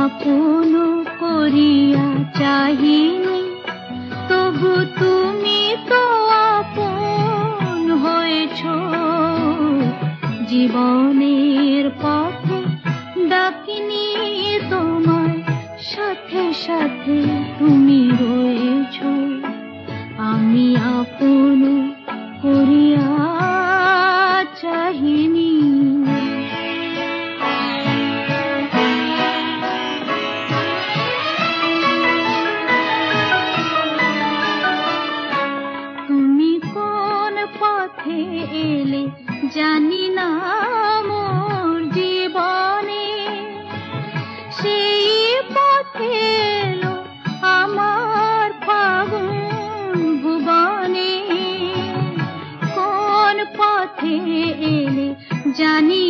আপন করিয়া চাহিনি, তবু তুমি তো আপন হয়েছ। জীবনের পথে ডাকিনি তোমায়, সাথে সাথে তুমি রয়েছ। আমি আপন করিয়া চাহিনি। তুমি কোন পথে এলে জানি না মোর জীবনে, সেই পথে এলো আমার ফাগুন ভুবনে। কোন পথে এলে জানি